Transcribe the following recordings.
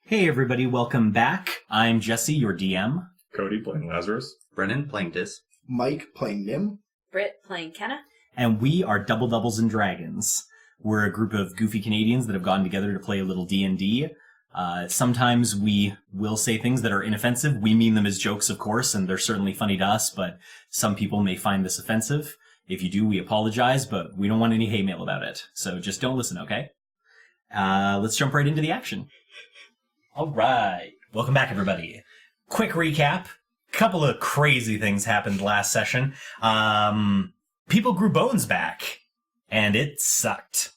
Hey everybody, welcome back. I'm Jesse, your DM. Cody playing Lazarus. Brennan playing Dis. Mike playing Nim. Britt playing Kenna. And we are Double Doubles and Dragons. We're a group of goofy Canadians that have gotten together to play a little D&D. Sometimes we will say things that are inoffensive. We mean them as jokes, of course, and they're certainly funny to us, but some people may find this offensive. If you do, we apologize, but we don't want any hate mail about it. So just don't listen, okay? Let's jump right into the action. All right. Welcome back, everybody. Quick recap. Couple of crazy things happened last session. People grew bones back, and it sucked.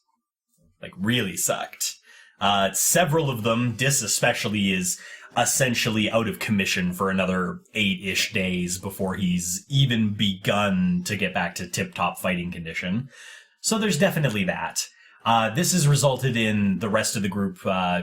Like, really sucked. Several of them, Dis especially, is essentially out of commission for another 8-ish days before he's even begun to get back to tip-top fighting condition. So there's definitely that. This has resulted in the rest of the group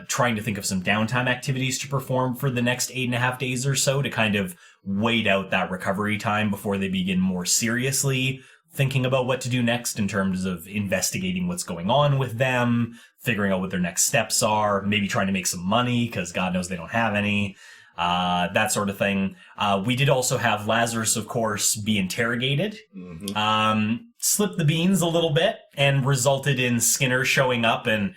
trying to think of some downtime activities to perform for the next 8.5 days or so to kind of wait out that recovery time before they begin more seriously thinking about what to do next in terms of investigating what's going on with them, figuring out what their next steps are, maybe trying to make some money because God knows they don't have any, that sort of thing. We did also have Lazarus, of course, be interrogated. Slipped the beans a little bit and resulted in Skinner showing up and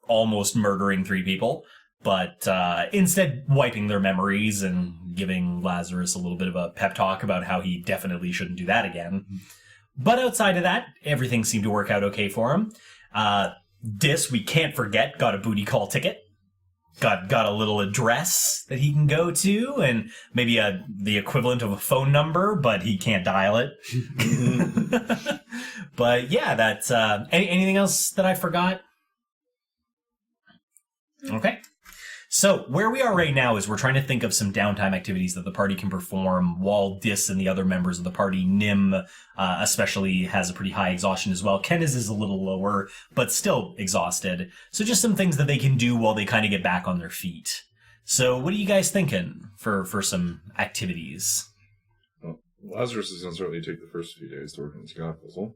almost murdering 3 people, but instead wiping their memories and giving Lazarus a little bit of a pep talk about how he definitely shouldn't do that again. But outside of that, everything seemed to work out okay for him. Dis, we can't forget, got a booty call ticket. Got a little address that he can go to, and maybe the equivalent of a phone number, but he can't dial it. But yeah, that's anything else that I forgot? Okay. So where we are right now is we're trying to think of some downtime activities that the party can perform while Dis and the other members of the party, Nim especially, has a pretty high exhaustion as well. Kenna's is a little lower, but still exhausted. So just some things that they can do while they kind of get back on their feet. So what are you guys thinking for some activities? Well, Lazarus is going to certainly take the first few days to work on his God puzzle.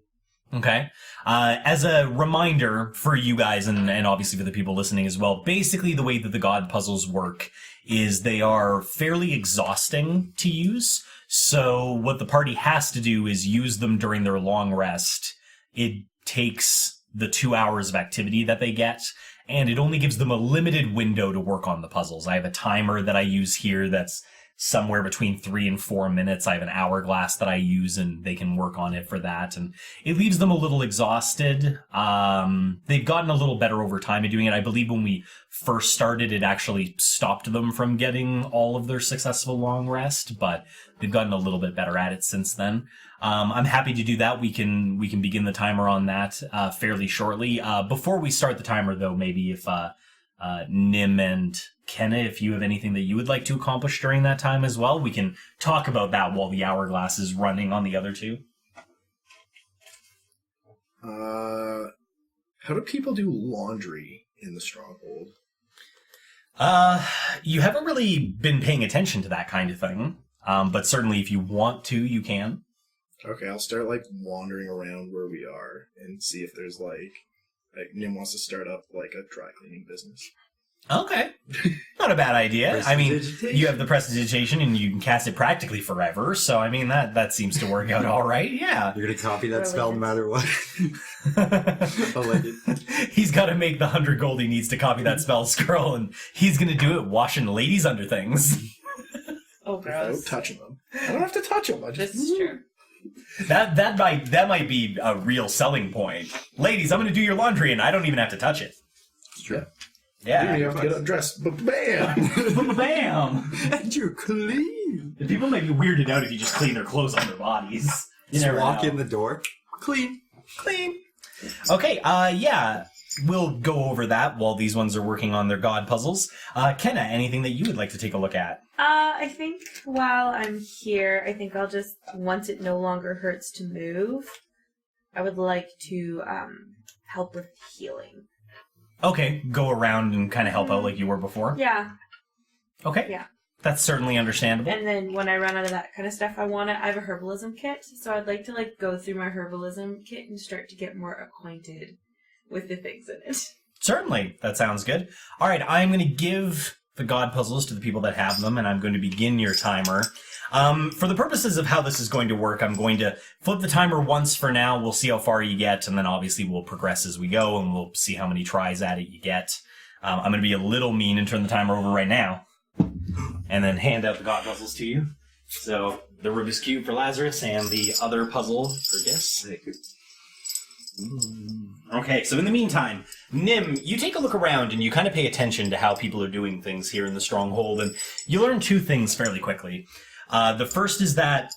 Okay. As a reminder for you guys and obviously for the people listening as well, basically the way that the God puzzles work is they are fairly exhausting to use. So what the party has to do is use them during their long rest. It takes the 2 hours of activity that they get, and it only gives them a limited window to work on the puzzles. I have a timer that I use here that's somewhere between 3 and 4 minutes. I have an hourglass that I use, and they can work on it for that. And it leaves them a little exhausted. They've gotten a little better over time at doing it. I believe when we first started, it actually stopped them from getting all of their successful long rest, but they've gotten a little bit better at it since then. I'm happy to do that. We can begin the timer on that fairly shortly. Before we start the timer, though, maybe if Nim and Kenna, if you have anything that you would like to accomplish during that time as well, we can talk about that while the hourglass is running on the other two. How do people do laundry in the Stronghold? You haven't really been paying attention to that kind of thing, but certainly if you want to, you can. Okay, I'll start wandering around where we are and see if there's Nim wants to start up a dry cleaning business. Okay. Not a bad idea. I mean, you have the prestidigitation and you can cast it practically forever, so I mean that seems to work out all right. Yeah. You're going to copy that spell no matter what. I like it. He's got to make the 100 gold he needs to copy that spell scroll, and he's going to do it washing ladies under things. Oh, gross. Without touching them. I don't have to touch them. This is true. That might be a real selling point. Ladies, I'm going to do your laundry, and I don't even have to touch it. It's true. Yeah. You have to get undressed. Bam! Bam! And you're clean. The people may be weirded out if you just clean their clothes on their bodies. You Just never walk know. in the door. Clean. Okay, yeah. We'll go over that while these ones are working on their god puzzles. Kenna, anything that you would like to take a look at? I think while I'm here, I think I'll just, once it no longer hurts to move, I would like to help with healing. Okay, go around and kind of help out like you were before? Yeah. Okay. Yeah. That's certainly understandable. And then when I run out of that kind of stuff, I have a herbalism kit, so I'd like to go through my herbalism kit and start to get more acquainted with the things in it. Certainly. That sounds good. All right, I'm going to give the god puzzles to the people that have them, and I'm going to begin your timer. For the purposes of how this is going to work, I'm going to flip the timer once for now. We'll see how far you get, and then obviously we'll progress as we go, and we'll see how many tries at it you get. I'm going to be a little mean and turn the timer over right now, and then hand out the god puzzles to you. So, the Rubik's Cube for Lazarus, and the other puzzle for Gis. Okay, so in the meantime, Nim, you take a look around and you kind of pay attention to how people are doing things here in the Stronghold, and you learn two things fairly quickly. The first is that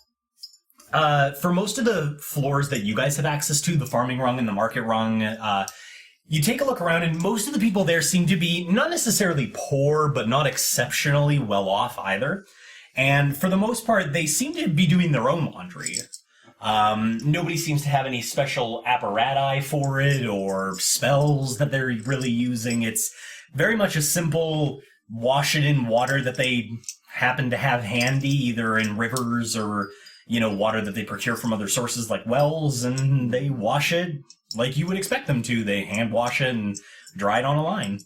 for most of the floors that you guys have access to, the farming rung and the market rung, you take a look around and most of the people there seem to be not necessarily poor, but not exceptionally well off either. And for the most part, they seem to be doing their own laundry. Nobody seems to have any special apparati for it or spells that they're really using. It's very much a simple wash it in water that they happen to have handy, either in rivers or, water that they procure from other sources like wells, and they wash it like you would expect them to. They hand wash it and dry it on a line.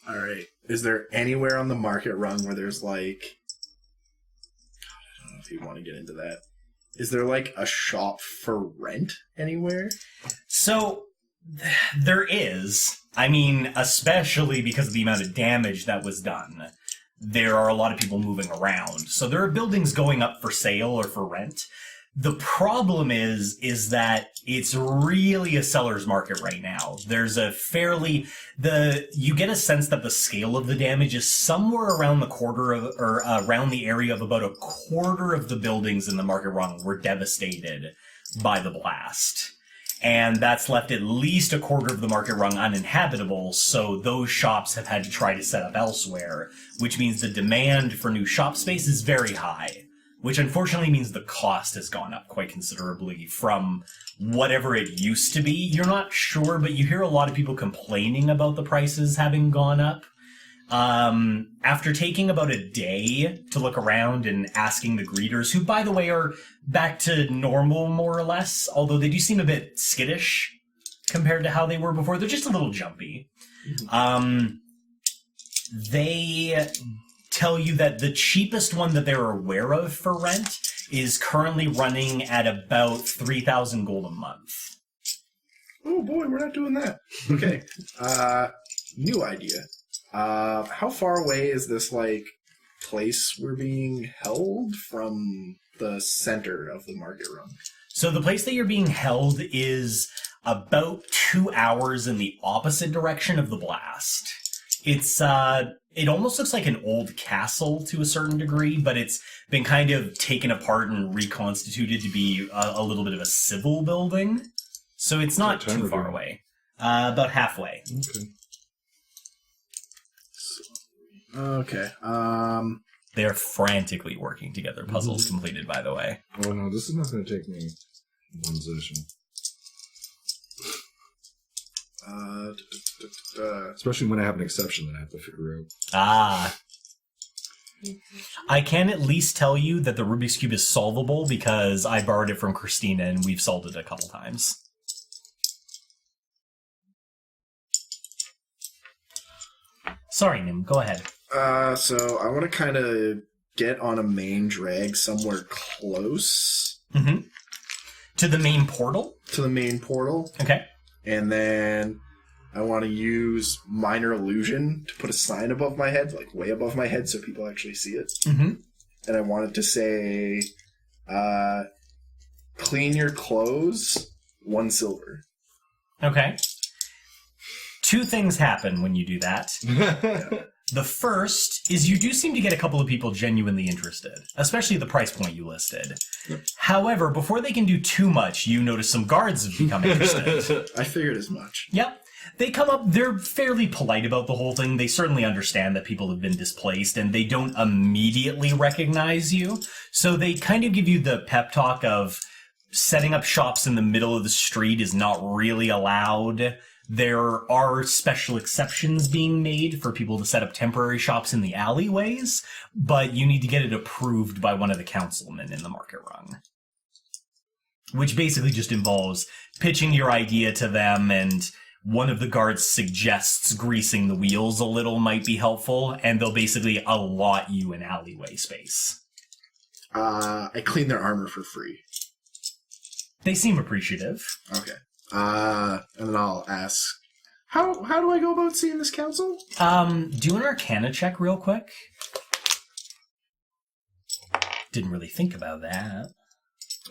All right. Is there anywhere on the market rung where there's like... I don't know if you want to get into that. Is there like a shop for rent anywhere? So, there is. I mean, especially because of the amount of damage that was done. There are a lot of people moving around. So there are buildings going up for sale or for rent. The problem is that it's really a seller's market right now. There's a you get a sense that the scale of the damage is somewhere around around the area of about a quarter of the buildings in the market rung were devastated by the blast. And that's left at least a quarter of the market rung uninhabitable, so those shops have had to try to set up elsewhere, which means the demand for new shop space is very high. Which unfortunately means the cost has gone up quite considerably from whatever it used to be. You're not sure, but you hear a lot of people complaining about the prices having gone up. After taking about a day to look around and asking the greeters, who, by the way, are back to normal, more or less, although they do seem a bit skittish compared to how they were before. They're just a little jumpy. They tell you that the cheapest one that they're aware of for rent is currently running at about 3,000 gold a month. Oh boy, we're not doing that. Okay. New idea. How far away is this, place we're being held from the center of the market rung? So the place that you're being held is about 2 hours in the opposite direction of the blast. It's, it almost looks like an old castle to a certain degree, but it's been kind of taken apart and reconstituted to be a little bit of a civil building. So it's not too far away. About halfway. Okay. They're frantically working together. Puzzles completed, by the way. Oh no, this is not going to take me one session. Especially when I have an exception that I have to figure out. Ah. I can at least tell you that the Rubik's Cube is solvable because I borrowed it from Christina and we've solved it a couple times. Sorry, Nim, go ahead. So I want to kind of get on a main drag somewhere close. Mm-hmm. To the main portal? To the main portal. Okay. And then I want to use Minor Illusion to put a sign above my head, way above my head, so people actually see it. Mm-hmm. And I want it to say, clean your clothes, 1 silver. Okay. 2 things happen when you do that. The first is you do seem to get a couple of people genuinely interested, especially the price point you listed. Yep. However, before they can do too much, you notice some guards have become interested. I figured as much. Yep. They come up, they're fairly polite about the whole thing. They certainly understand that people have been displaced, and they don't immediately recognize you. So they kind of give you the pep talk of setting up shops in the middle of the street is not really allowed. There are special exceptions being made for people to set up temporary shops in the alleyways, but you need to get it approved by one of the councilmen in the market rung. Which basically just involves pitching your idea to them and one of the guards suggests greasing the wheels a little might be helpful, and they'll basically allot you an alleyway space. I clean their armor for free. They seem appreciative. Okay. And then I'll ask, how do I go about seeing this council? Do an Arcana check real quick. Didn't really think about that.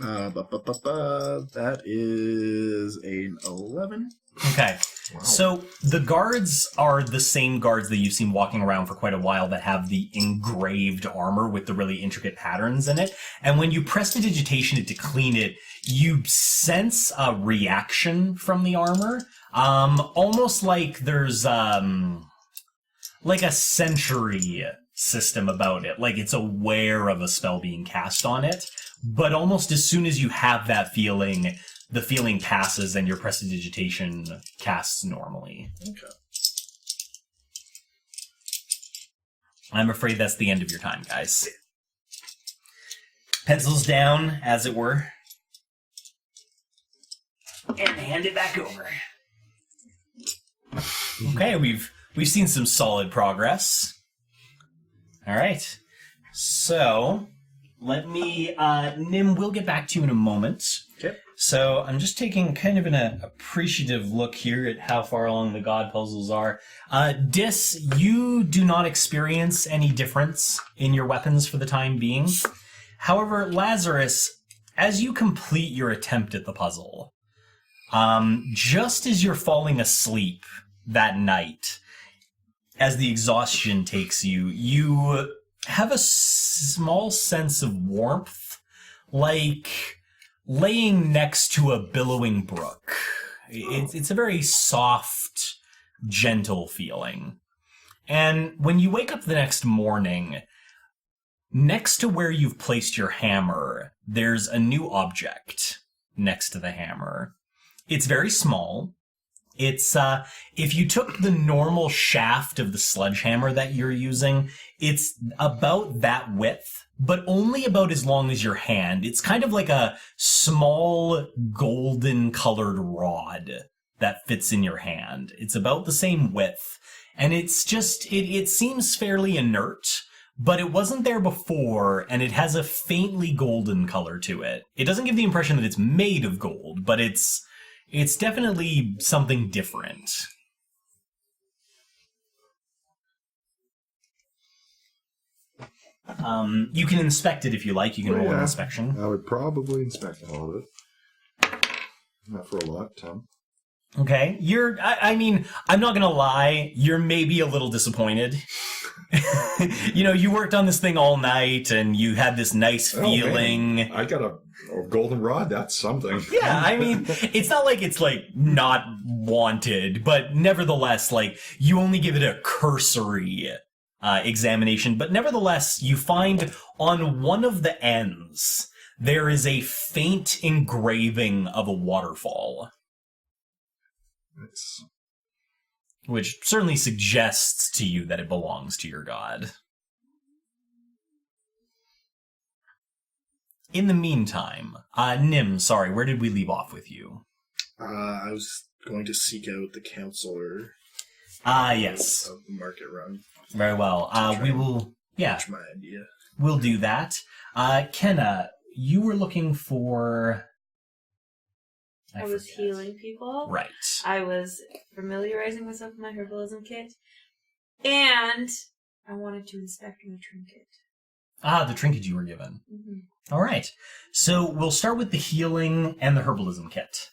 That is an 11. Okay. Wow. So the guards are the same guards that you've seen walking around for quite a while that have the engraved armor with the really intricate patterns in it. And when you prestidigitation it to clean it, you sense a reaction from the armor. Almost like there's like a sentry system about it. Like it's aware of a spell being cast on it. But almost as soon as you have that feeling, the feeling passes and your prestidigitation casts normally. Okay. I'm afraid that's the end of your time, guys. Pencils down, as it were. And hand it back over. Okay, we've seen some solid progress. All right. So, let me... Nim, we'll get back to you in a moment. Okay. So I'm just taking kind of an appreciative look here at how far along the god puzzles are. Dis, you do not experience any difference in your weapons for the time being. However, Lazarus, as you complete your attempt at the puzzle, just as you're falling asleep that night, as the exhaustion takes you, you have a small sense of warmth, like laying next to a billowing brook. It's a very soft, gentle feeling. And when you wake up the next morning, next to where you've placed your hammer, there's a new object next to the hammer. It's very small. It's, if you took the normal shaft of the sledgehammer that you're using, it's about that width, but only about as long as your hand. It's kind of like a small golden colored rod that fits in your hand. It's about the same width. And it's just, it seems fairly inert, but it wasn't there before, and it has a faintly golden color to it. It doesn't give the impression that it's made of gold, but it's definitely something different. You can inspect it if you like. You can roll an inspection. I would probably inspect all of it. Not for a lot, 10. Okay. I mean, I'm not gonna lie, you're maybe a little disappointed. You know, you worked on this thing all night, and you had this nice feeling. Man. I got a golden rod, that's something. Yeah, I mean, it's not like it's, like, not wanted, but nevertheless, like, you only give it a cursory examination, but nevertheless, you find on one of the ends, there is a faint engraving of a waterfall. It's... Which certainly suggests to you that it belongs to your god. In the meantime, Nim, sorry, where did we leave off with you? I was going to seek out the counselor. Yes. Of the market run. Very well. We will, That's my idea. we'll do that. Kenna, you were looking for... I was healing people. Right. I was familiarizing myself with my herbalism kit. And I wanted to inspect my trinket. The trinket you were given. Mm-hmm. All right. So we'll start with the healing and the herbalism kit.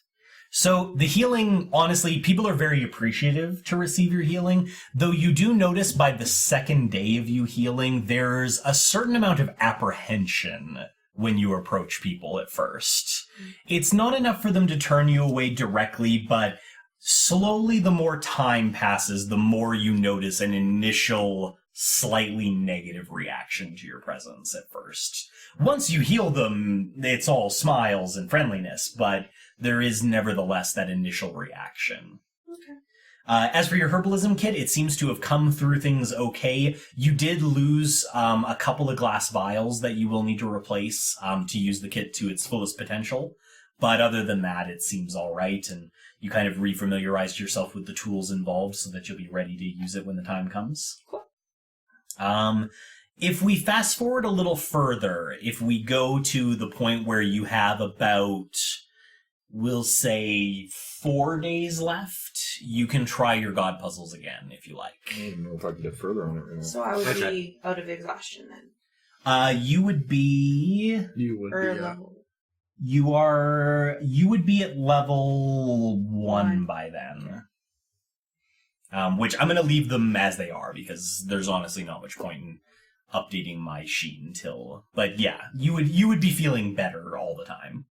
So the healing, honestly, people are very appreciative to receive your healing, though you do notice by the second day of you healing, there's a certain amount of apprehension when you approach people at first. It's not enough for them to turn you away directly, but slowly the more time passes, the more you notice an initial slightly negative reaction to your presence at first. Once you heal them, it's all smiles and friendliness, but there is nevertheless that initial reaction. Okay. As for your herbalism kit, it seems to have come through things okay. You did lose a couple of glass vials that you will need to replace to use the kit to its fullest potential. But other than that, it seems all right. And you kind of refamiliarize yourself with the tools involved so that you'll be ready to use it when the time comes. Cool. If we fast forward a little further, if we go to the point where you have about, we'll say, 4 days left, you can try your god puzzles again, if you like. I don't know if I can get further on it right now. So I would be out of exhaustion then. You would be... You would Or be. level. You would be at level 1 One. by then. Which I'm going to leave them as they are, because there's honestly not much point in updating my sheet until... But yeah, you would be feeling better all the time.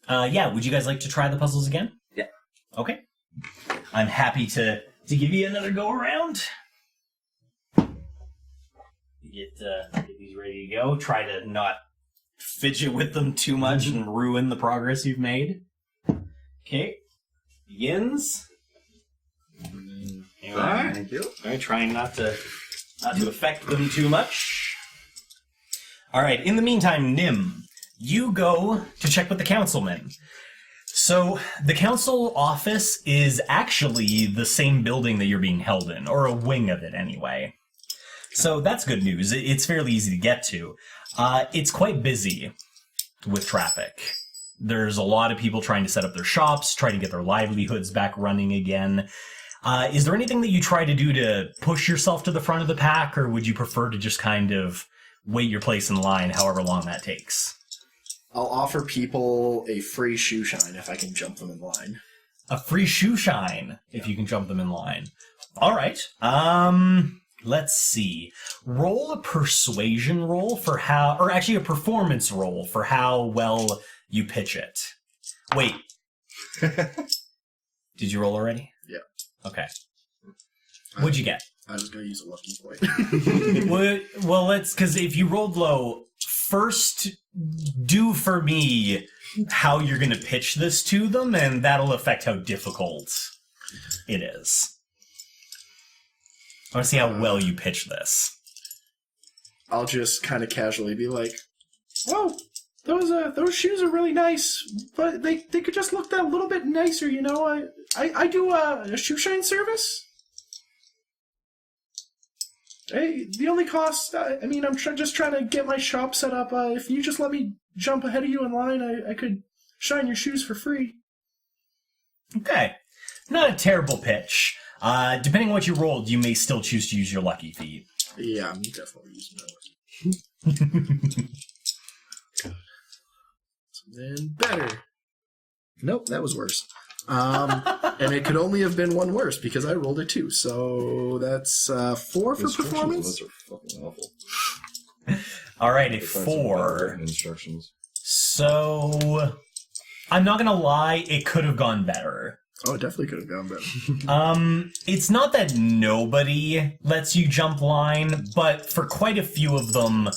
Would you guys like to try the puzzles again? Yeah. Okay. I'm happy to give you another go around. Get these ready to go. Try to not fidget with them too much and ruin the progress you've made. Okay. Begins. Alright, thank you. Alright, trying not to affect them too much. Alright, in the meantime, Nim, you go to check with the councilman. So, the council office is actually the same building that you're being held in, or a wing of it anyway. So that's good news. It's fairly easy to get to. It's quite busy with traffic. There's a lot of people trying to set up their shops, trying to get their livelihoods back running again. Is there anything that you try to do to push yourself to the front of the pack, or would you prefer to just kind of wait your place in line however long that takes? I'll offer people a free shoe shine if I can jump them in line. A free shoe shine, if you can jump them in line. All right. Let's see. Roll a persuasion roll for how... Or actually a performance roll for how well you pitch it. Wait. Did you roll already? Yeah. Okay. What'd you get? I was going to use a lucky point. Well, let's... Because if you rolled low, first do for me how you're going to pitch this to them, and that'll affect how difficult it is. I want to see how well you pitch this. I'll just kind of casually be like, "Whoa, those shoes are really nice, but they could just look that little bit nicer, you know. I do a shoe shine service. Hey, the only cost, I'm just trying to get my shop set up. If you just let me jump ahead of you in line, I could shine your shoes for free." Okay. Not a terrible pitch. Depending on what you rolled, you may still choose to use your lucky feat. Yeah, I'm definitely using my lucky. Then better. Nope, that was worse. And it could only have been one worse because I rolled a 2. So that's 4 for performance. Those are fucking awful. All right, a Find some 4. written instructions. So, I'm not gonna lie, it could have gone better. Oh, it definitely could have gone better. It's not that nobody lets you jump line, but for quite a few of them,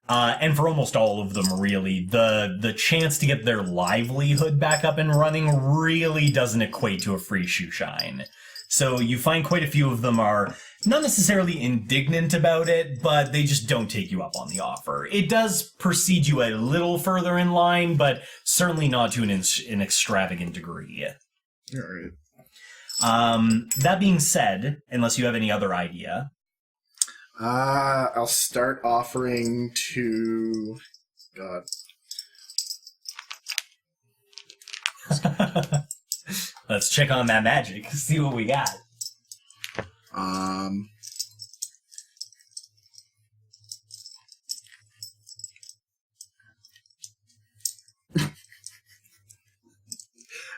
and for almost all of them really, the chance to get their livelihood back up and running really doesn't equate to a free shoe shine. So you find quite a few of them are not necessarily indignant about it, but they just don't take you up on the offer. It does precede you a little further in line, but certainly not to an extravagant degree. Alright. That being said, unless you have any other idea. I'll start offering to... God. Let's check on that magic, see what we got.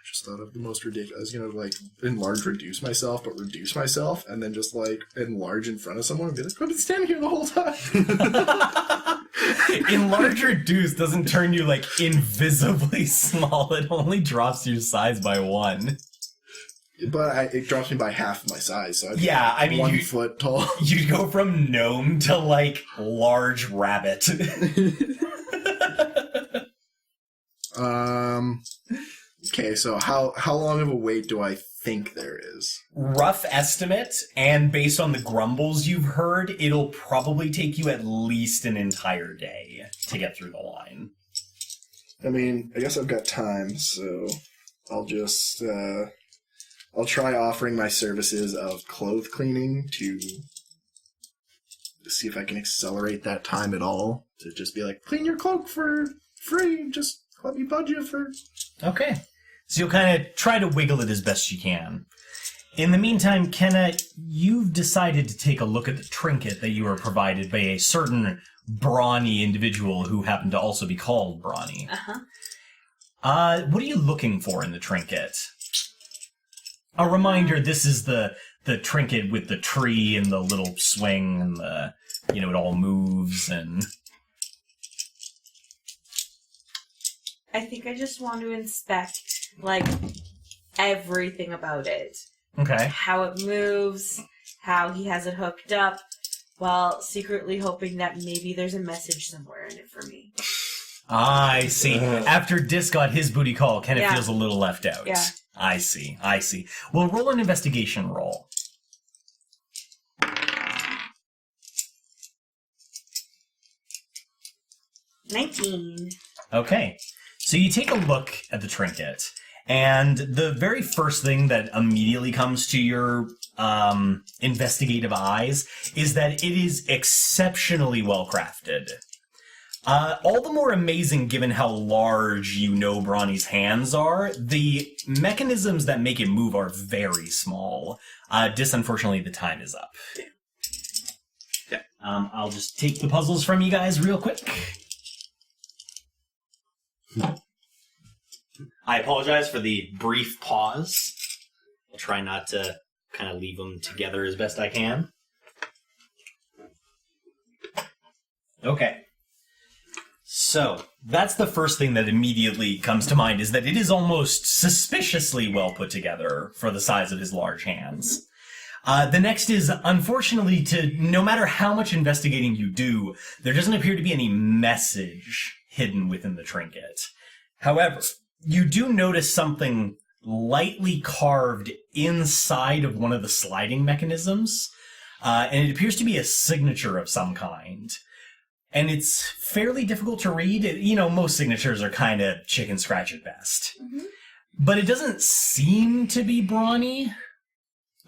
Just thought of the most ridiculous. I was gonna reduce myself, but reduce myself, and then just enlarge in front of someone and be like, "I've been standing here the whole time." Enlarge reduce doesn't turn you invisibly small. It only drops your size by 1. But it drops me by half my size, so I'd be Yeah, I mean, 1 foot tall. You go from gnome to large rabbit. Okay, so how long of a wait do I think there is? Rough estimate, and based on the grumbles you've heard, it'll probably take you at least an entire day to get through the line. I mean, I guess I've got time, so I'll just I'll try offering my services of cloth cleaning to see if I can accelerate that time at all. To just be like, clean your cloak for free. Just let me budge you for. Okay. So you'll kind of try to wiggle it as best you can. In the meantime, Kenna, you've decided to take a look at the trinket that you were provided by a certain brawny individual who happened to also be called Brawny. What are you looking for in the trinket? A reminder, this is the trinket with the tree and the little swing and the, it all moves and... I think I just want to inspect, everything about it. Okay. How it moves, how he has it hooked up, while secretly hoping that maybe there's a message somewhere in it for me. I see. After Dis got his booty call, Kenna feels a little left out. Yeah. I see. Well, roll an investigation roll. 19. Okay. So you take a look at the trinket, and the very first thing that immediately comes to your investigative eyes is that it is exceptionally well crafted. All the more amazing given how large Brawny's hands are. The mechanisms that make it move are very small. Unfortunately, the time is up. Yeah. I'll just take the puzzles from you guys real quick. I apologize for the brief pause. I'll try not to kind of leave them together as best I can. Okay. So, that's the first thing that immediately comes to mind, is that it is almost suspiciously well put together for the size of his large hands. The next is, unfortunately, no matter how much investigating you do, there doesn't appear to be any message hidden within the trinket. However, you do notice something lightly carved inside of one of the sliding mechanisms, and it appears to be a signature of some kind. And it's fairly difficult to read. Most signatures are kind of chicken scratch at best. Mm-hmm. But it doesn't seem to be Brawny.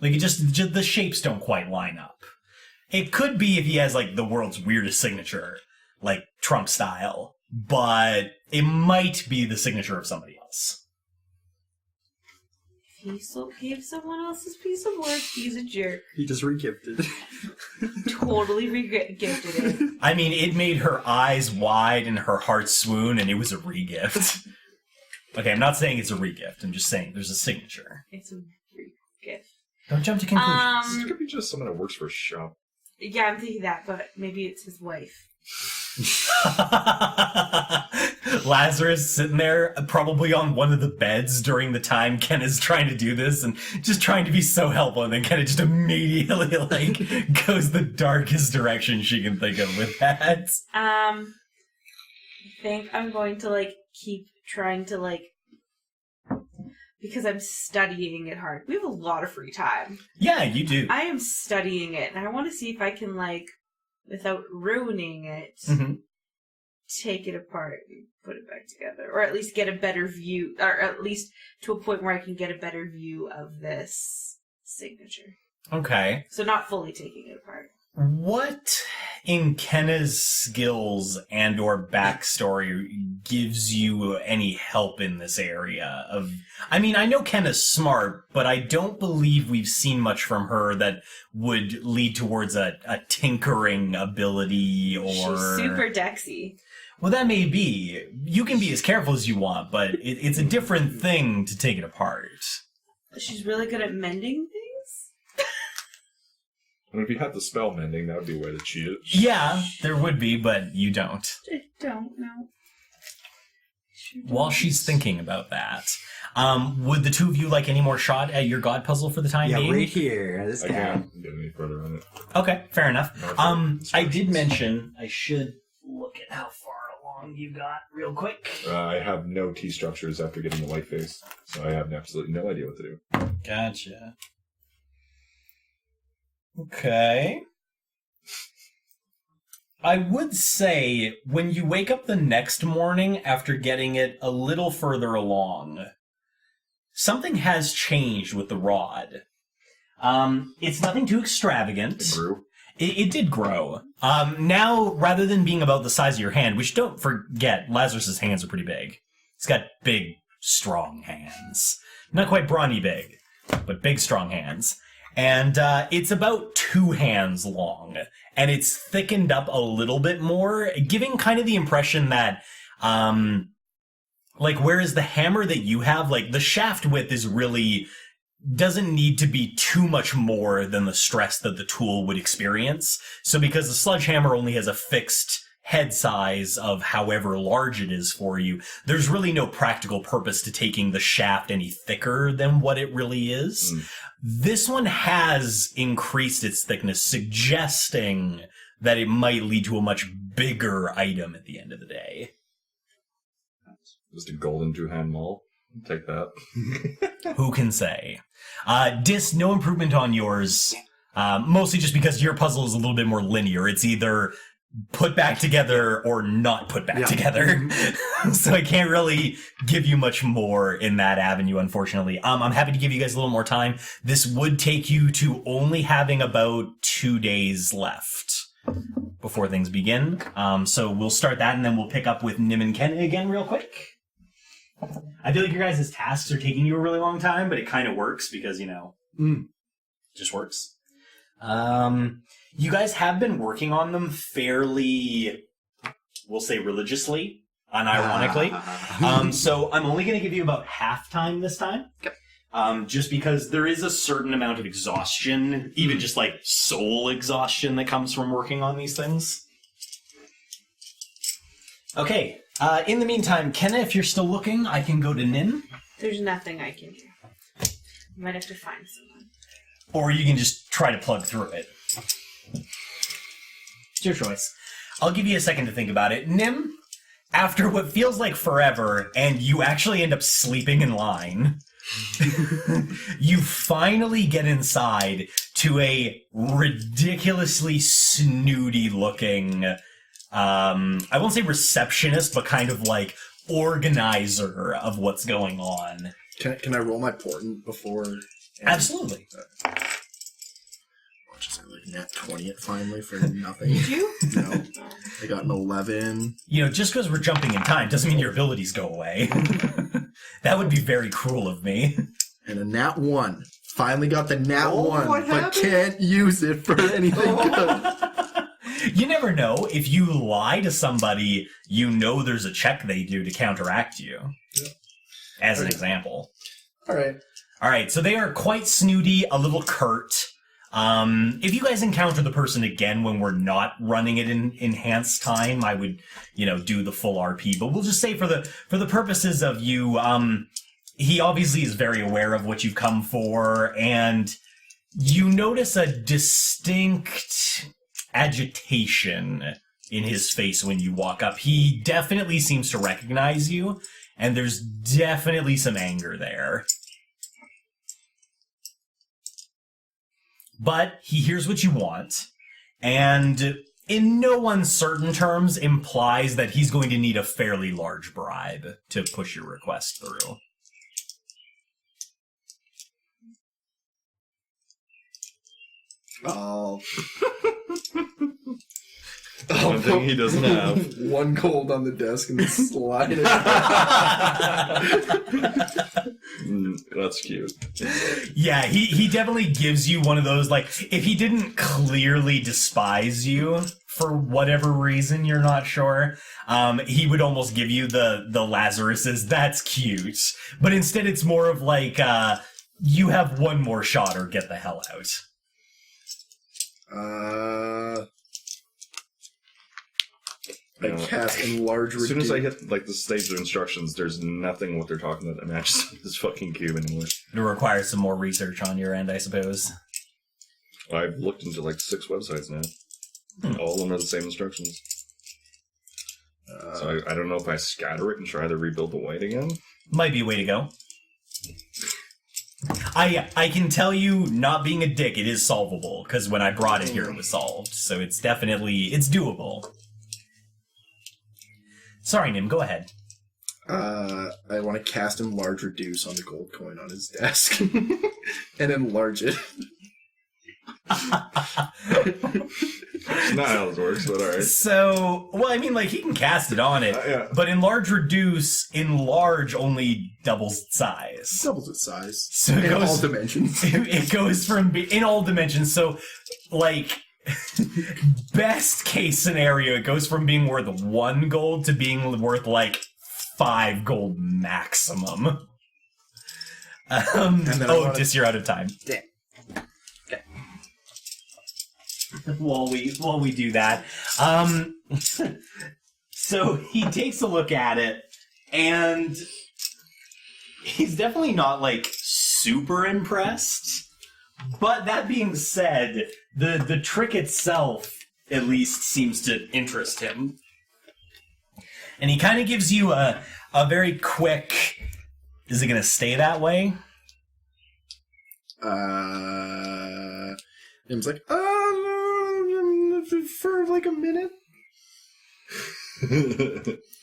It just the shapes don't quite line up. It could be if he has, the world's weirdest signature, Trump style. But it might be the signature of somebody else. He gave someone else's piece of work. He's a jerk. He just regifted. Totally regifted it. I mean, it made her eyes wide and her heart swoon, and it was a regift. Okay, I'm not saying it's a regift. I'm just saying there's a signature. It's a regift. Don't jump to conclusions. This could be just someone that works for a shop. Yeah, I'm thinking that, but maybe it's his wife. Lazarus sitting there, probably on one of the beds during the time Kenna's trying to do this and just trying to be so helpful, and then Kenna just immediately goes the darkest direction she can think of with that. I think I'm going to keep trying to because I'm studying it hard. We have a lot of free time. Yeah, you do. I am studying it, and I want to see if I can without ruining it, take it apart and put it back together. Or at least get a better view, or at least to a point where I can get a better view of this signature. Okay. So not fully taking it apart. What in Kenna's skills and or backstory gives you any help in this area of... I mean, I know Kenna's smart, but I don't believe we've seen much from her that would lead towards a tinkering ability or... She's super dexy. Well, that may be. You can be as careful as you want, but it's a different thing to take it apart. She's really good at mending things? And if you had the spell mending, that would be a way to cheat it. Yeah, there would be, but you don't. I don't know. While she's thinking about that, would the two of you like any more shot at your god puzzle for the time being? Yeah, right here. This I guy. can't get any further on it. Okay, fair enough. No, I did mention I should look at how far along you got real quick. I have no T structures after getting the white face, so I have absolutely no idea what to do. Gotcha. Okay. I would say when you wake up the next morning after getting it a little further along, something has changed with the rod. It's nothing too extravagant. It grew. It did grow. Now, rather than being about the size of your hand, which don't forget, Lazarus's hands are pretty big. He's got big, strong hands. Not quite brawny big, but big, strong hands. And it's about 2 hands long. And it's thickened up a little bit more, giving kind of the impression that, whereas the hammer that you have, the shaft width is really... doesn't need to be too much more than the stress that the tool would experience. So because the sledgehammer only has a fixed head size of however large it is for you, there's really no practical purpose to taking the shaft any thicker than what it really is. This one has increased its thickness, suggesting that it might lead to a much bigger item at the end of the day. Just a golden 2-hand maul. Take that. Who can say? Dis, no improvement on yours. Mostly just because your puzzle is a little bit more linear. It's either put back together or not put back together. So I can't really give you much more in that avenue, unfortunately. I'm happy to give you guys a little more time. This would take you to only having about 2 days left before things begin. So we'll start that, and then we'll pick up with Nim and Kenna again real quick. I feel like your guys' tasks are taking you a really long time, but it kind of works because, it just works. You guys have been working on them fairly, we'll say religiously, unironically. So I'm only going to give you about half time this time. Okay. Just because there is a certain amount of exhaustion, even just soul exhaustion that comes from working on these things. Okay. In the meantime, Kenna, if you're still looking, I can go to Nin. There's nothing I can do. I might have to find someone. Or you can just try to plug through it. It's your choice. I'll give you a second to think about it. Nim, after what feels like forever, and you actually end up sleeping in line, you finally get inside to a ridiculously snooty-looking... I won't say receptionist, but kind of organizer of what's going on. Can I roll my portent before? Absolutely. I'll just nat 20 it finally for nothing. Did you? No. I got an 11. Just because we're jumping in time doesn't mean your abilities go away. That would be very cruel of me. And a nat 1. Finally got the nat 1, what but happened? can't use it for anything good. You never know. If you lie to somebody, there's a check they do to counteract you. Yeah. As an example. All right, so they are quite snooty, a little curt. If you guys encounter the person again when we're not running it in enhanced time, I would, do the full RP. But we'll just say for the purposes of you, he obviously is very aware of what you've come for, and you notice a distinct agitation in his face when you walk up. He definitely seems to recognize you, and there's definitely some anger there. But he hears what you want, and in no uncertain terms implies that he's going to need a fairly large bribe to push your request through. Oh. One thing he doesn't have. 1 gold on the desk and slide it. That's cute. Yeah, he definitely gives you one of those, if he didn't clearly despise you for whatever reason, you're not sure, he would almost give you the Lazarus's, that's cute. But instead it's more of you have one more shot or get the hell out. I cast enlarge. As soon as I hit the stage of instructions, there's nothing what they're talking about that matches this fucking cube anymore. It requires some more research on your end, I suppose. I've looked into 6 websites now. All of them are the same instructions. So I don't know if I scatter it and try to rebuild the white again. Might be a way to go. I can tell you, not being a dick, it is solvable, because when I brought it here, it was solved. So it's definitely, it's doable. Sorry, Nim, go ahead. I want to cast Enlarge Reduce on the gold coin on his desk and enlarge it. It's not how this works, but alright. So, well, I mean, like, he can cast it on it, Yeah. but enlarge enlarge only doubles its size. Doubles its size. So In all dimensions. It goes from in all dimensions. So, like, best case scenario, it goes from being worth 1 gold to being worth like 5 gold maximum. Dis, you're out of time. Damn. Okay. While we do that, so he takes a look at it, and he's definitely not like super impressed. But that being said, the trick itself at least seems to interest him. And he kind of gives you a very quick, is it going to stay that way? Tim's like, for like a minute.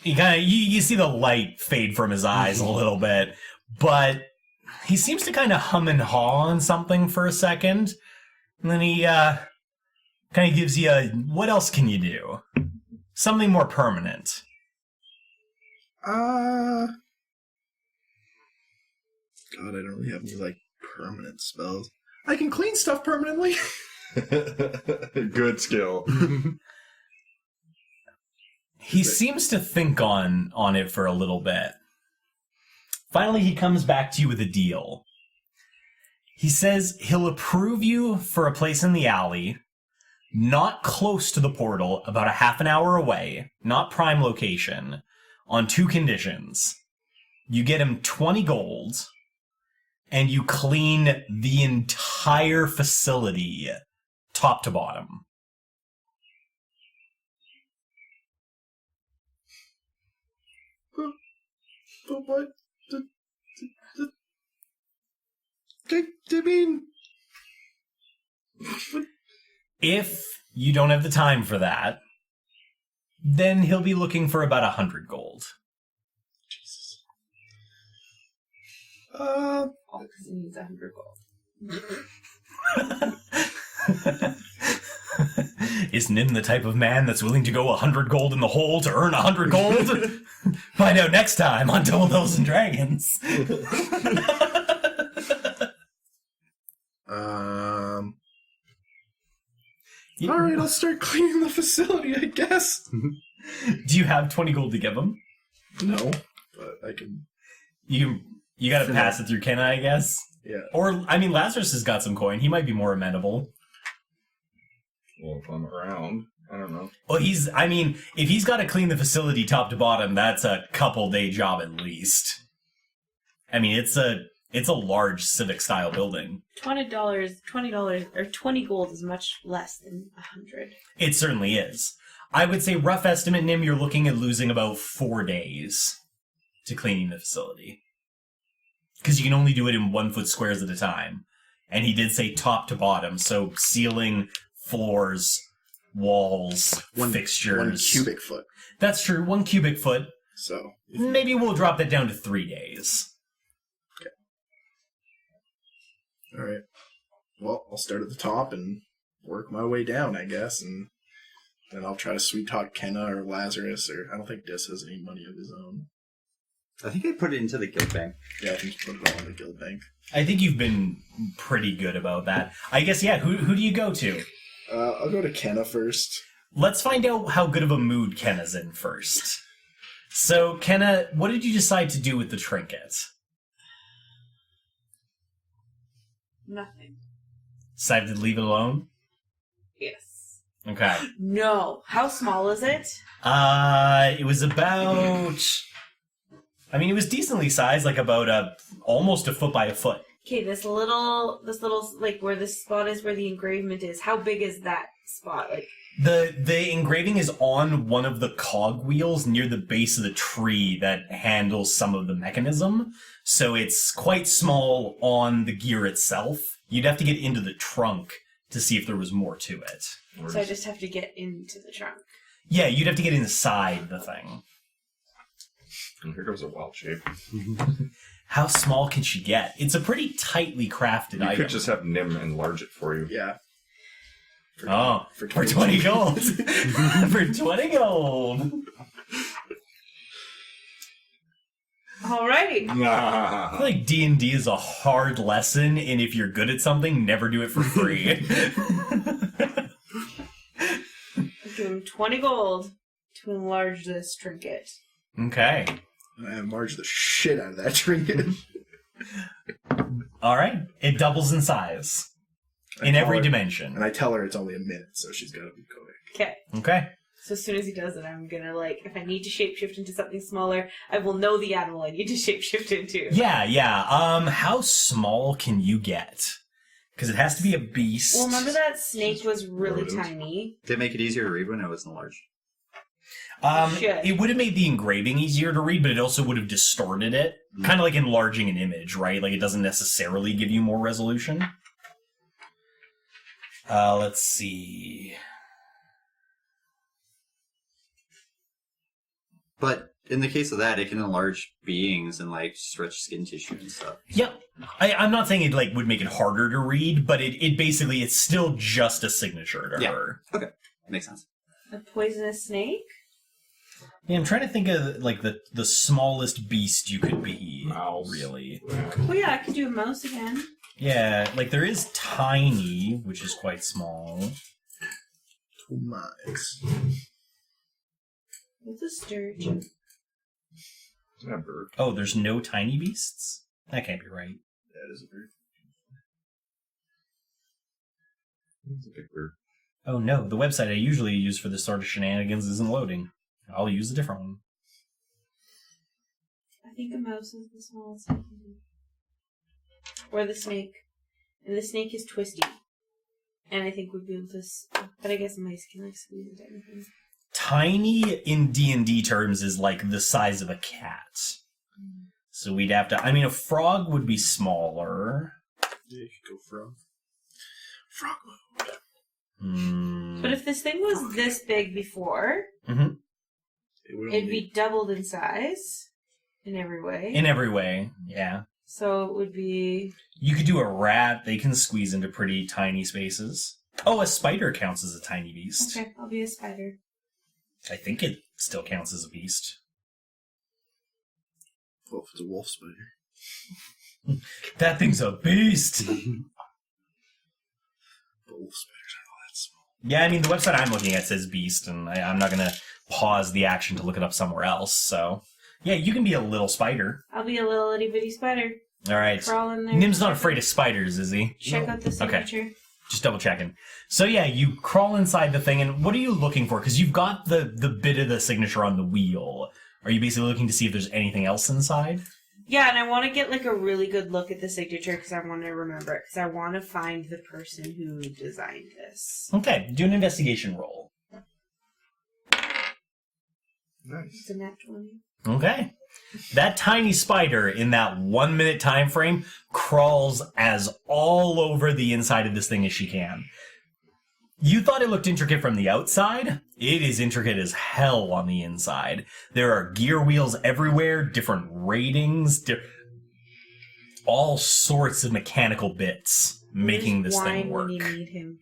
You see the light fade from his eyes a little bit, but he seems to kind of hum and haw on something for a second, and then he kind of gives you a, what else can you do? Something more permanent. God, I don't really have any, like, permanent spells. I can clean stuff permanently. Good skill. He seems to think on it for a little bit. Finally, he comes back to you with a deal. He says he'll approve you for a place in the alley, not close to the portal, about a half an hour away, not prime location, on 2 conditions. You get him 20 gold, and you clean the entire facility, top to bottom. But what? I mean... If you don't have the time for that, then he'll be looking for about 100 gold. Jesus. All because he needs 100 gold. Is Nim the type of man that's willing to go 100 gold in the hole to earn 100 gold? Find out next time on Double Doubles and Dragons. Alright, I'll start cleaning the facility, I guess. Do you have 20 gold to give him? No, but I can... You gotta pass it through Kenna, I guess? Yeah. Or, I mean, Lazarus has got some coin. He might be more amenable. Well, if I'm around, I don't know. Well, if he's got to clean the facility top to bottom, that's a couple-day job at least. I mean, it's a large civic-style building. $20 or 20 gold is much less than 100. It certainly is. I would say, rough estimate, Nim, you're looking at losing about 4 days to cleaning the facility. Because you can only do it in 1-foot squares at a time. And he did say top to bottom, so ceiling, floors, walls, fixtures. 1 cubic foot. That's true, 1 cubic foot. So... Maybe we'll drop that down to 3 days. Alright. Well, I'll start at the top and work my way down, I guess, and then I'll try to sweet talk Kenna or Lazarus, or I don't think Dis has any money of his own. I think I put it into the guild bank. Yeah, I think you put it all in the guild bank. I think you've been pretty good about that. I guess, yeah, who do you go to? I'll go to Kenna first. Let's find out how good of a mood Kenna's in first. So, Kenna, what did you decide to do with the trinket? Nothing. Decided to leave it alone? Yes. Okay. No. How small is it? It was about... I mean, it was decently sized, like about almost a foot by a foot. Okay, this little, like, where this spot is, where the engravement is, how big is that spot? Like, The engraving is on one of the cog wheels near the base of the tree that handles some of the mechanism. So it's quite small on the gear itself. You'd have to get into the trunk to see if there was more to it. so I just have to get into the trunk. Yeah, you'd have to get inside the thing. And here comes a wild shape. How small can she get? It's a pretty tightly crafted You item. could just have Nim enlarge it for you. Yeah. For 20 gold. For 20 gold. Alrighty. I feel like D&D is a hard lesson, and if you're good at something, never do it for free. Give him 20 gold to enlarge this trinket. Okay. I enlarge the shit out of that trinket. All right. It doubles in size. In every dimension. And I tell her it's only a minute, so she's got to be quick. Okay. Okay. So as soon as he does it, I'm gonna, if I need to shapeshift into something smaller, I will know the animal I need to shapeshift into. Yeah. How small can you get? Because it has to be a beast. Well, remember that snake was really Rodent. tiny? Did it make it easier to read when it was enlarged? Shit. It would have made the engraving easier to read, but it also would have distorted it. Kind of like enlarging an image, right? Like it doesn't necessarily give you more resolution. Let's see. But in the case of that, it can enlarge beings and stretch skin tissue and stuff. Yep. I'm not saying it would make it harder to read, but it basically it's still just a signature to her. Okay, makes sense. A poisonous snake? Yeah, I'm trying to think of the smallest beast you could be. Mouse. Really. Oh yeah, I could do a mouse again. Yeah, there is tiny, which is quite small. 2 miles. What's a sturgeon? It's not a bird. Oh, there's no tiny beasts? That can't be right. That is a bird. It's a big bird. Oh no, the website I usually use for this sort of shenanigans isn't loading. I'll use a different one. I think a mouse is the smallest I can do. Or the snake. And the snake is twisty. And I think we'd be able to... But I guess mice can squeeze into anything. Tiny in D&D terms is the size of a cat. So we'd have to... a frog would be smaller. Yeah, you could go frog. Frog mode. But if this thing was this big before, it'd be doubled in size in every way. In every way, yeah. So it would be... You could do a rat. They can squeeze into pretty tiny spaces. Oh, a spider counts as a tiny beast. Okay, I'll be a spider. I think it still counts as a beast. Well, if it's a wolf spider. That thing's a beast! But wolf spiders aren't all that small. Yeah, the website I'm looking at says beast, and I'm not going to pause the action to look it up somewhere else, so... Yeah, you can be a little spider. I'll be a little itty bitty spider. All right. Crawl in there. Nim's not afraid of spiders, is he? Check out the signature. Just double checking. So yeah, you crawl inside the thing, and what are you looking for? Because you've got the bit of the signature on the wheel. Are you basically looking to see if there's anything else inside? Yeah, and I want to get a really good look at the signature because I want to remember it. Because I want to find the person who designed this. Okay, do an investigation roll. Nice. It's a nat 20. Okay. That tiny spider in that 1 minute time frame crawls as all over the inside of this thing as she can. You thought it looked intricate from the outside. It is intricate as hell on the inside. There are gear wheels everywhere, different ratings, all sorts of mechanical bits making this thing work. When you need him.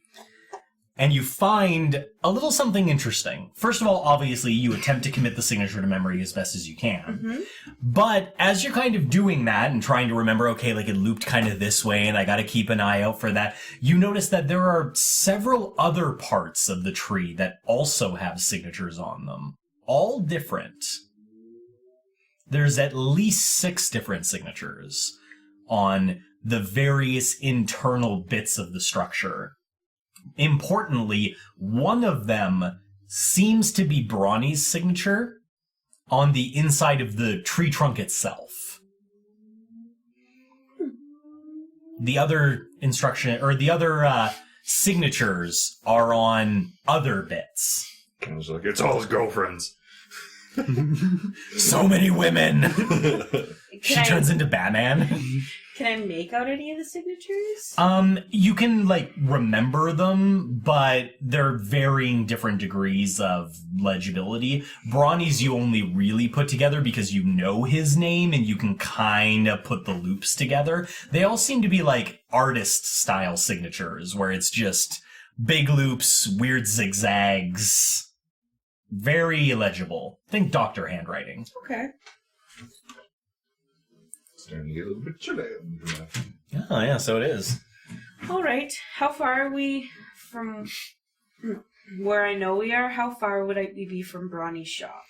And you find a little something interesting. First of all, obviously, you attempt to commit the signature to memory as best as you can. Mm-hmm. But as you're kind of doing that and trying to remember, okay, it looped kind of this way and I got to keep an eye out for that, you notice that there are several other parts of the tree that also have signatures on them. All different. There's at least 6 different signatures on the various internal bits of the structure. Importantly, one of them seems to be Brawny's signature on the inside of the tree trunk itself. The other signatures are on other bits. I was like, it's all his girlfriends. So many women! She Can turns into Batman. Can I make out any of the signatures? You can, remember them, but they're varying different degrees of legibility. Brawny's you only really put together because you know his name and you can kind of put the loops together. They all seem to be, artist-style signatures, where it's just big loops, weird zigzags. Very illegible. Think doctor handwriting. Okay. Starting to get a little bit chilly. Oh, yeah, so it is. All right. How far are we from where I know we are? How far would we be from Brawny's shop?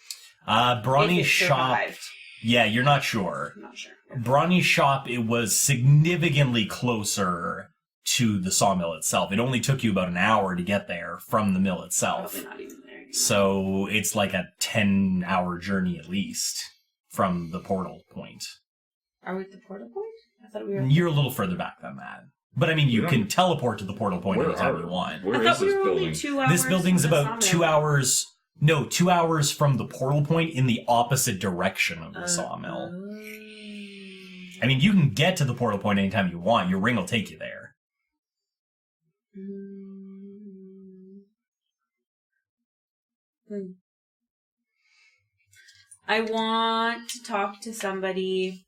Brawny's shop... survived. Yeah, you're not sure. I'm not sure. Brawny's shop, it was significantly closer to the sawmill itself. It only took you about an hour to get there from the mill itself. Probably not even there anymore. So it's like a 10-hour journey at least from the portal point. Are we at the portal point? I thought we were... You're a little further back than that. But I mean, you can teleport to the portal point anytime you want. Where I is thought we this were only building? 2 hours This building's from the about sawmill. 2 hours... No, 2 hours from the portal point in the opposite direction of the sawmill. I mean, you can get to the portal point anytime you want. Your ring will take you there. I want to talk to somebody.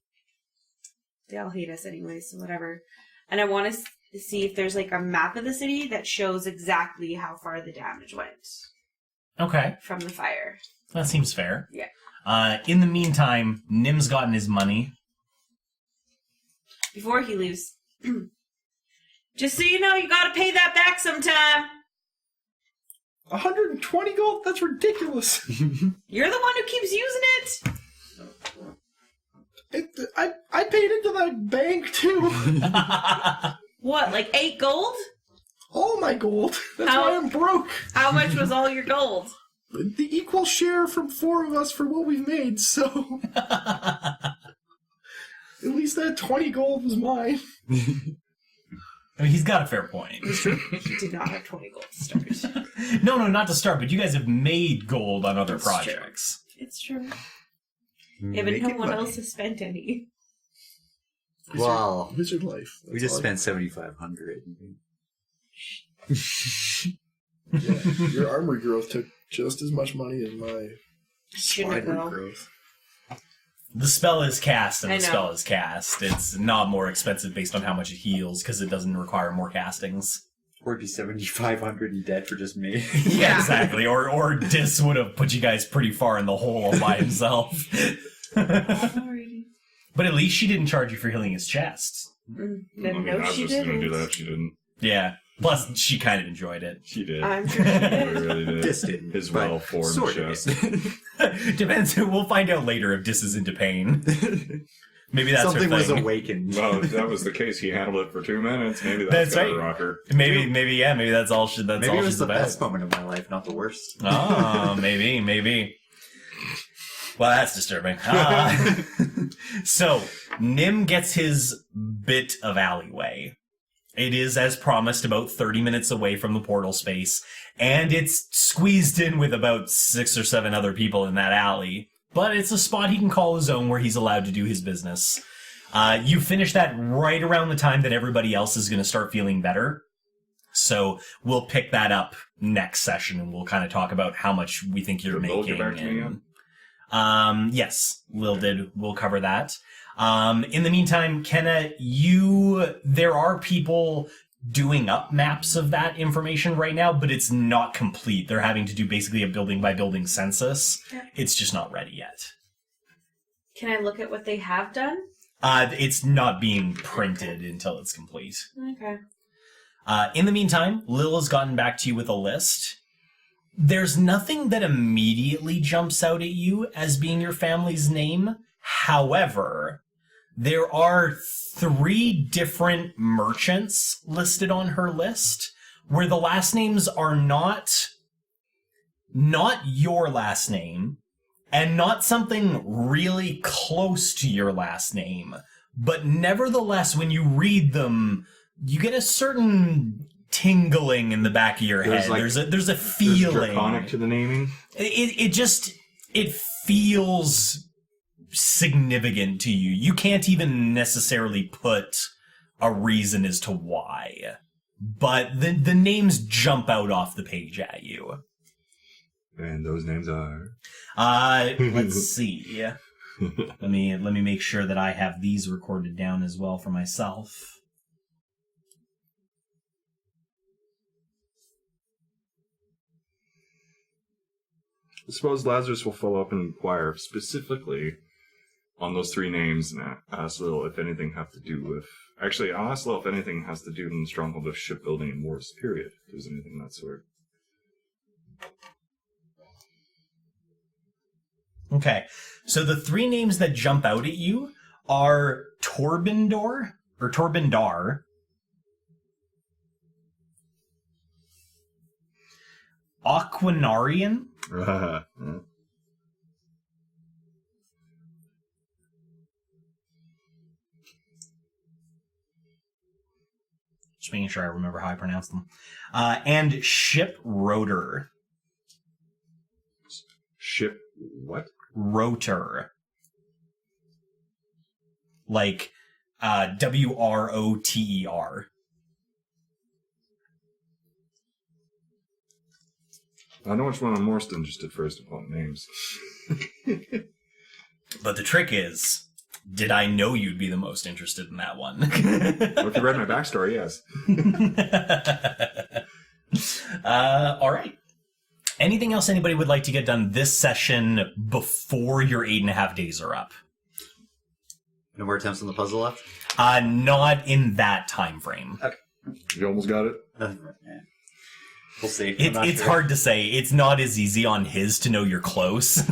They all hate us anyway, so whatever. And I want to see if there's a map of the city that shows exactly how far the damage went Okay, from the fire. that seems fair. Yeah. In the meantime, Nim's gotten his money. Before he leaves, just so you know, you gotta pay that back sometime. 120 gold? That's ridiculous. You're the one who keeps using it. I paid into that bank too. What, 8 gold? All my gold. That's How- why I'm broke. How much was all your gold? The equal share from 4 of us for what we've made, so... At least that 20 gold was mine. I mean, he's got a fair point. He did not have 20 gold to start. No, not to start, but you guys have made gold on other That's true. projects. It's true. Yeah, but no one else has spent any. Well, Wizard life. we just spent 7,500. Yeah, your armor growth took just as much money as my Shouldn't spider go. growth. The spell is cast, and I the know. spell is cast. It's not more expensive based on how much it heals, because it doesn't require more castings. Or be 7,500 in debt for just me. Yeah, exactly. Or Dis would have put you guys pretty far in the hole all by himself. Alrighty. But at least she didn't charge you for healing his chest. Then I mean, no, I was she just going to do didn't. that. She didn't. Yeah. Plus, she kind of enjoyed it. She did. I'm sure she She did. really did. Dis didn't, His but well-formed sort of chest. did. Depends. We'll find out later if Dis is into pain. Maybe that's Something her was thing. awakened. Well, if that was the case, he handled it for 2 minutes. Maybe that's That's got a right. rocker. Maybe, yeah. Maybe that's all. That's Maybe all it was she's the about. best moment of my life, not the worst. Oh, maybe. Well, that's disturbing. So, Nim gets his bit of alleyway. It is, as promised, about 30 minutes away from the portal space, and it's squeezed in with about 6 or 7 other people in that alley. But it's a spot he can call his own where he's allowed to do his business. You finish that right around the time that everybody else is going to start feeling better. So we'll pick that up next session, and we'll kind of talk about how much we think you're Did Lil making. get back to me again? Yes, Lil did. We'll cover that. In the meantime, Kenna, there are people doing up maps of that information right now, but it's not complete. They're having to do basically a building by building census. Yeah. It's just not ready yet. Can I look at what they have done? It's not being printed until it's complete. Okay. In the meantime, Lil has gotten back to you with a list. There's nothing that immediately jumps out at you as being your family's name. However, there are 3 different merchants listed on her list where the last names are not your last name and not something really close to your last name. But nevertheless, when you read them, you get a certain tingling in the back of your head. There's a There's feeling. draconic to the naming. It feels significant to you. You can't even necessarily put a reason as to why. But the names jump out off the page at you. And those names are... Let's see. Let me make sure that I have these recorded down as well for myself. I suppose Lazarus will follow up and inquire specifically on those 3 names and ask Lil if anything have to do with... Actually, I'll ask Lil if anything has to do in the Stronghold of shipbuilding and wars, period. If there's anything of that sort. Okay, so the 3 names that jump out at you are Torbindor, or Torbindar, Aquanarian, just making sure I remember how I pronounce them, and Ship Rotor. Ship what? Rotor. Like, Wroter. I know which one I'm most interested first upon names. But the trick is, did I know you'd be the most interested in that one? Well, if you read my backstory, yes. Alright. Anything else anybody would like to get done this session before your 8.5 days are up? No more attempts on the puzzle left? Not in that time frame. Okay. You almost got it? We'll see. It's sure. hard to say. It's not as easy on his to know you're close.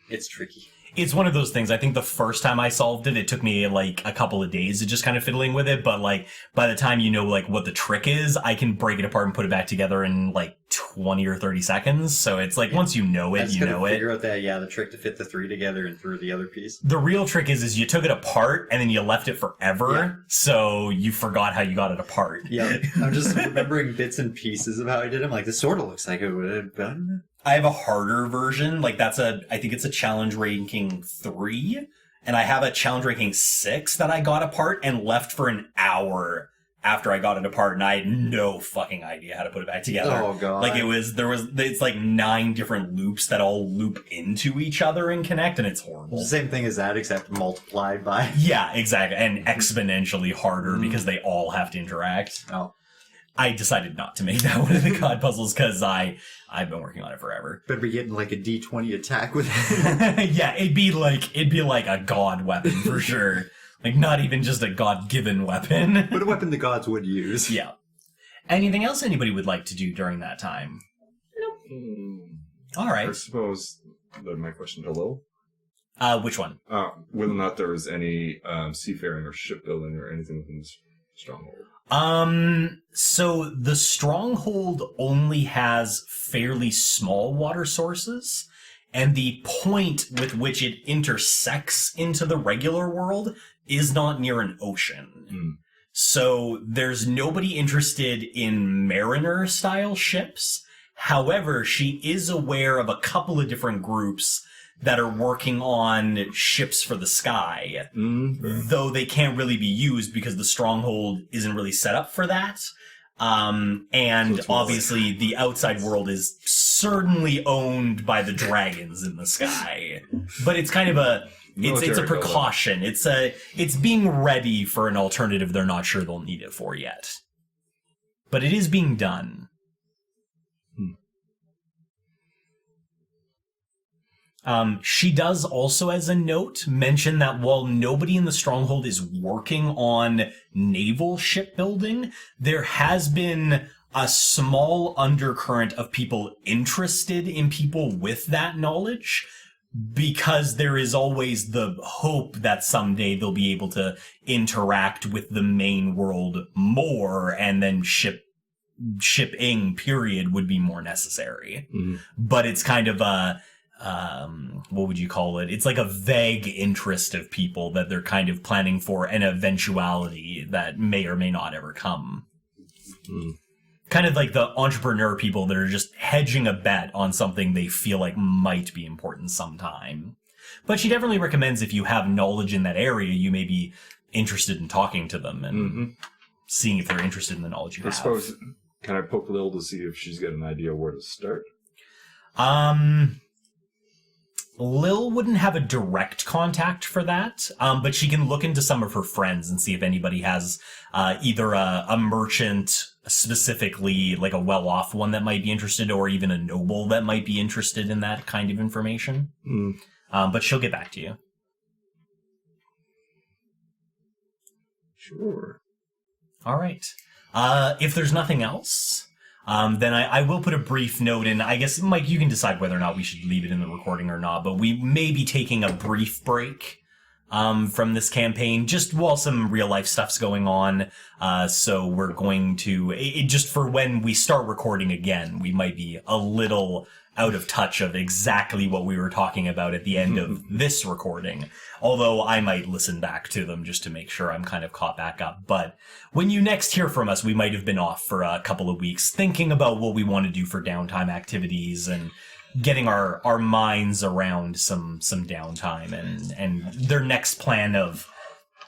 It's tricky. It's one of those things. I think the first time I solved it, it took me like a couple of days of just kind of fiddling with it. But like by the time you know like what the trick is, I can break it apart and put it back together in like 20 or 30 seconds. So it's like once you know it, you know it. Figure out that the trick to fit the 3 together and through the other piece. The real trick is you took it apart and then you left it forever. Yeah. So you forgot how you got it apart. Yeah, I'm just remembering bits and pieces of how I did it. I'm like, this sort of looks like it would have done. I have a harder version. Like I think it's a challenge ranking 3. And I have a challenge ranking 6 that I got apart and left for an hour after I got it apart. And I had no fucking idea how to put it back together. Oh, God. Like it's like 9 different loops that all loop into each other and connect. And it's horrible. Same thing as that, except multiplied by. Yeah, exactly. And exponentially harder because they all have to interact. Oh. I decided not to make that one of the god puzzles because I've been working on it forever. Better be getting like a D20 attack with it. Yeah, it'd be like a god weapon for sure. Like not even just a god-given weapon. But a weapon the gods would use. Yeah. Anything else anybody would like to do during that time? Nope. All right. I suppose that my question to Lil. Which one? Whether or not there was any seafaring or shipbuilding or anything within this stronghold. So the Stronghold only has fairly small water sources, and the point with which it intersects into the regular world is not near an ocean. So there's nobody interested in mariner-style ships. However, she is aware of a couple of different groups that are working on ships for the sky, though they can't really be used because the Stronghold isn't really set up for that. And obviously the outside world is certainly owned by the dragons in the sky. But it's kind of it's a precaution. It's being ready for an alternative they're not sure they'll need it for yet. But it is being done. She does also, as a note, mention that while nobody in the Stronghold is working on naval shipbuilding, there has been a small undercurrent of people interested in people with that knowledge, because there is always the hope that someday they'll be able to interact with the main world more, and then shipping, period, would be more necessary. But it's kind of a... what would you call it? It's like a vague interest of people that they're kind of planning for an eventuality that may or may not ever come. Kind of like the entrepreneur people that are just hedging a bet on something they feel like might be important sometime. But she definitely recommends if you have knowledge in that area, you may be interested in talking to them and seeing if they're interested in the knowledge you have. I suppose, can I poke Lil to see if she's got an idea where to start? Lil wouldn't have a direct contact for that, but she can look into some of her friends and see if anybody has either a merchant, specifically like a well-off one that might be interested, or even a noble that might be interested in that kind of information. But she'll get back to you. Sure. All right. If there's nothing else, then I will put a brief note in. I guess, Mike, you can decide whether or not we should leave it in the recording or not, but we may be taking a brief break from this campaign, just while some real-life stuff's going on. So we're going to, just for when we start recording again, we might be a little out of touch of exactly what we were talking about at the end of this recording. Although I might listen back to them just to make sure I'm kind of caught back up. But when you next hear from us, we might have been off for a couple of weeks thinking about what we want to do for downtime activities and getting our minds around some downtime and their next plan of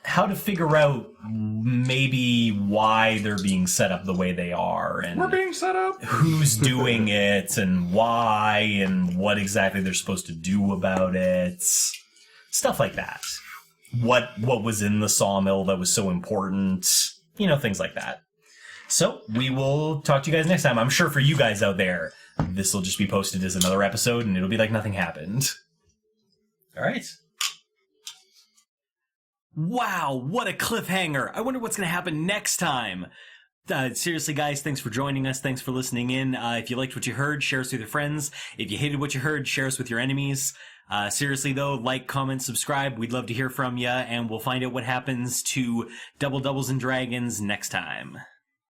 how to figure out maybe why they're being set up the way they are, and We're being set up. who's doing it and why and what exactly they're supposed to do about it. Stuff like that. What was in the sawmill that was so important. Things like that. So we will talk to you guys next time. I'm sure for you guys out there, this will just be posted as another episode and it'll be like nothing happened. All right. Wow, what a cliffhanger. I wonder what's going to happen next time. Seriously, guys, thanks for joining us. Thanks for listening in. If you liked what you heard, share us with your friends. If you hated what you heard, share us with your enemies. Seriously, though, like, comment, subscribe. We'd love to hear from you, and we'll find out what happens to Double Doubles and Dragons next time.